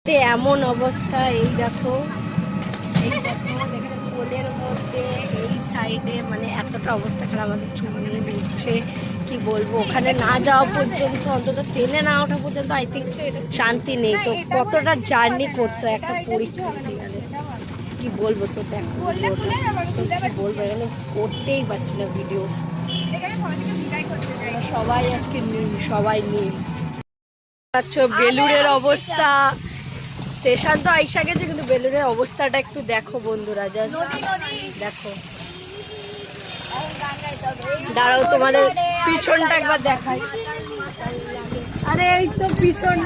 এমন অবস্থা, এই দেখো পোলের মধ্যে এই সাইডে মানে এতটা অবস্থা খারাপ, আমাদের চুল উঠছে কি বলবো। ওখানে না যাওয়া পর্যন্ত, অন্তত ট্রেনে না ওঠা পর্যন্ত আই থিঙ্ক শান্তি নেই। তো কতটা জার্নি করতো একটা পরীক্ষা কি বলবো। তো দেখো কি বলবো, এখানে করতেই পারছি না ভিডিও। সবাই আজকে নীল, সবাই নীল। আচ্ছা, বেলুড়ের অবস্থা, স্টেশন তো আইসা গেছে, কিন্তু বেলুড়ের অবস্থাটা একটু দেখো বন্ধুরা, জাস্ট দেখো। দাঁড়াও তোমাদের পিছনটা একবার দেখাই। আরে এই তো পিছন,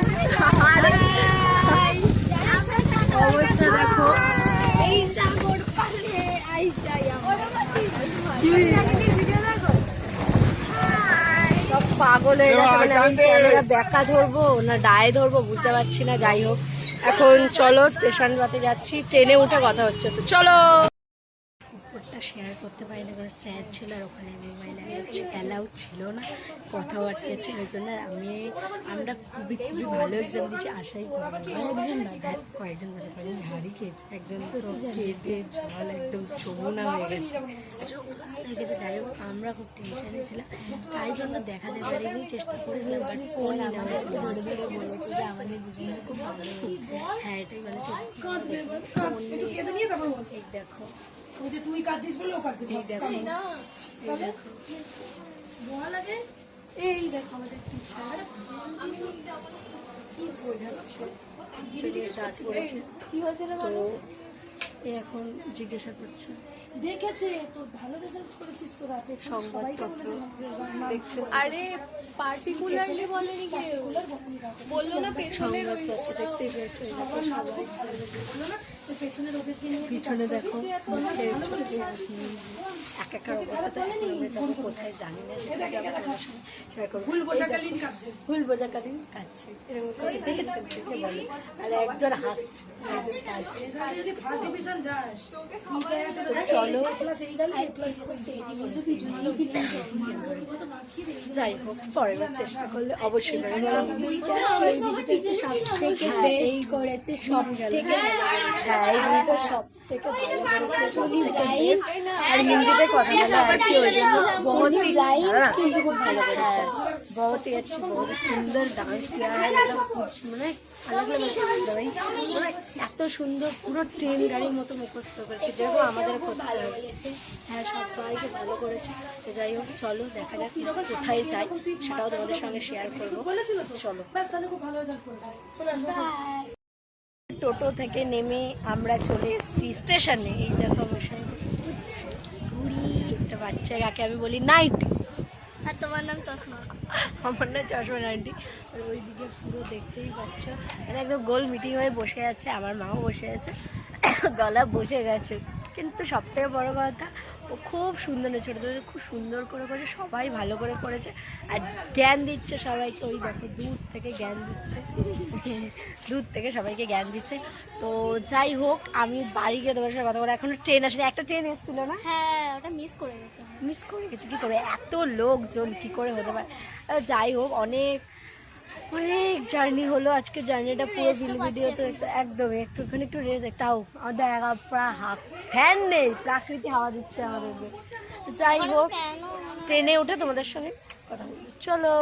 অবস্থা দেখো। সব পাগল হয়ে গেছে, মানে আমি ক্যামেরা ব্যাকা ধরবো না ডায়ে ধরবো বুঝতে পারছি না। যাই হোক, এখন চলো স্টেশন বাতে যাচ্ছি, ট্রেনে উঠে কথা হচ্ছে। তো চলো। উপরটা শেয়ার করতে পারি না, কারণ স্যার ছিল আর ওখানে মোবাইল অ্যালাউ ছিল না, কথাও আটকেছে। ওই জন্য আমরা খুবই ভালো এক্সাম দিচ্ছি, আশাই কয়েকজন ঝাড়ি খেয়েছে, একজন খেয়ে জল একদম চমুনা হয়ে গেছে। যাই হোক, আমরা খুব টেনশনে ছিলাম, তাই জন্য দেখাতে পারিনি, চেষ্টা করেছিলাম। আমাদেরকে ধরে ধরে বলেছে যে আমাদের দুজনে খুব ভালো হয়েছে। হ্যাঁ, এটাই বলেছে। দেখো তুই কাঁদছিস বলে ও কাঁদছে, এই দেখো এই দেখো আমাদের টিচার কি বোঝাচ্ছে, কি হয়েছিল তো এখন জিজ্ঞাসা করছে। দেখেছে তোর ভালো রেজাল্ট করেছিস তোরা, সংবাদপত্র দেখছো। আরে পার্টিকুলারলি বলেনি কেউ, বললো না সংবাদপত্র দেখতেই পেয়েছো। পিছনে দেখো এক একার অবস্থা, কোথায় জানি না, ভুল বোঝাকালীন কাঁদছে, এরকম দেখেছেন দেখে বলে। আর একজন হাসছে, চলো। যাই হোক, পরের বার চেষ্টা করলে অবশ্যই। সব থেকে সব থেকে আর হিন্দিতে কথা বলে আর কি, ওই জন্য बहुत ভালো করেছে। बहुत ही अच्छी, बहुत सुंदर डांस किया है, मतलब कुछ মানে এত সুন্দর, পুরো ট্রেন গাড়ির মতো মুখস্থ করেছে। দেখো আমাদের ভালো লেগেছে, হ্যাঁ সবাইকে ভালো করেছে। তো যাই হোক, চলো দেখা যাক কোথায় যাই, সেটাও তোমাদের সঙ্গে শেয়ার করবো। চলো। টোটো থেকে নেমে আমরা চলে এসেছি স্টেশনে। এই দেখো বসে ঘুরি, একটা বাচ্চা, যাকে আমি বলি নাইটি। আর তোমার নাম চশমা? আমার নাম চশমা নাইটি। আর ওইদিকে পুরো দেখতেই পাচ্ছ, মানে একদম গোল মিটিং হয়ে বসে আছে। আমার মাও বসে আছে, গলা বসে গেছে। কিন্তু সব থেকে বড়ো কথা, ও খুব সুন্দর, ছোটোদের খুব সুন্দর করে করেছে, সবাই ভালো করে করেছে আর জ্ঞান দিচ্ছে সবাইকে। ওই দেখো দূর থেকে জ্ঞান দিচ্ছে, দূর থেকে সবাইকে জ্ঞান দিচ্ছে। তো যাই হোক, আমি বাড়ি গিয়ে তোমার সাথে কথা বলে, এখনো ট্রেন আসেনি। একটা ট্রেন এসেছিল না? হ্যাঁ, ওটা মিস করে গেছে কি করে, এত লোকজন কি করে হতে পারে। যাই হোক, অনেক জার্নি হলো আজকে। জার্নিটা পুরো ভিডিওতে একদমই একটুখানি একটু রেস্ট, তাও আমাদের ফ্যান নেই, প্রাকৃতিক হাওয়া দিচ্ছে আমাদেরকে। যাই হোক, ট্রেনে উঠে তোমাদের সঙ্গে কথা বলবো, চলো।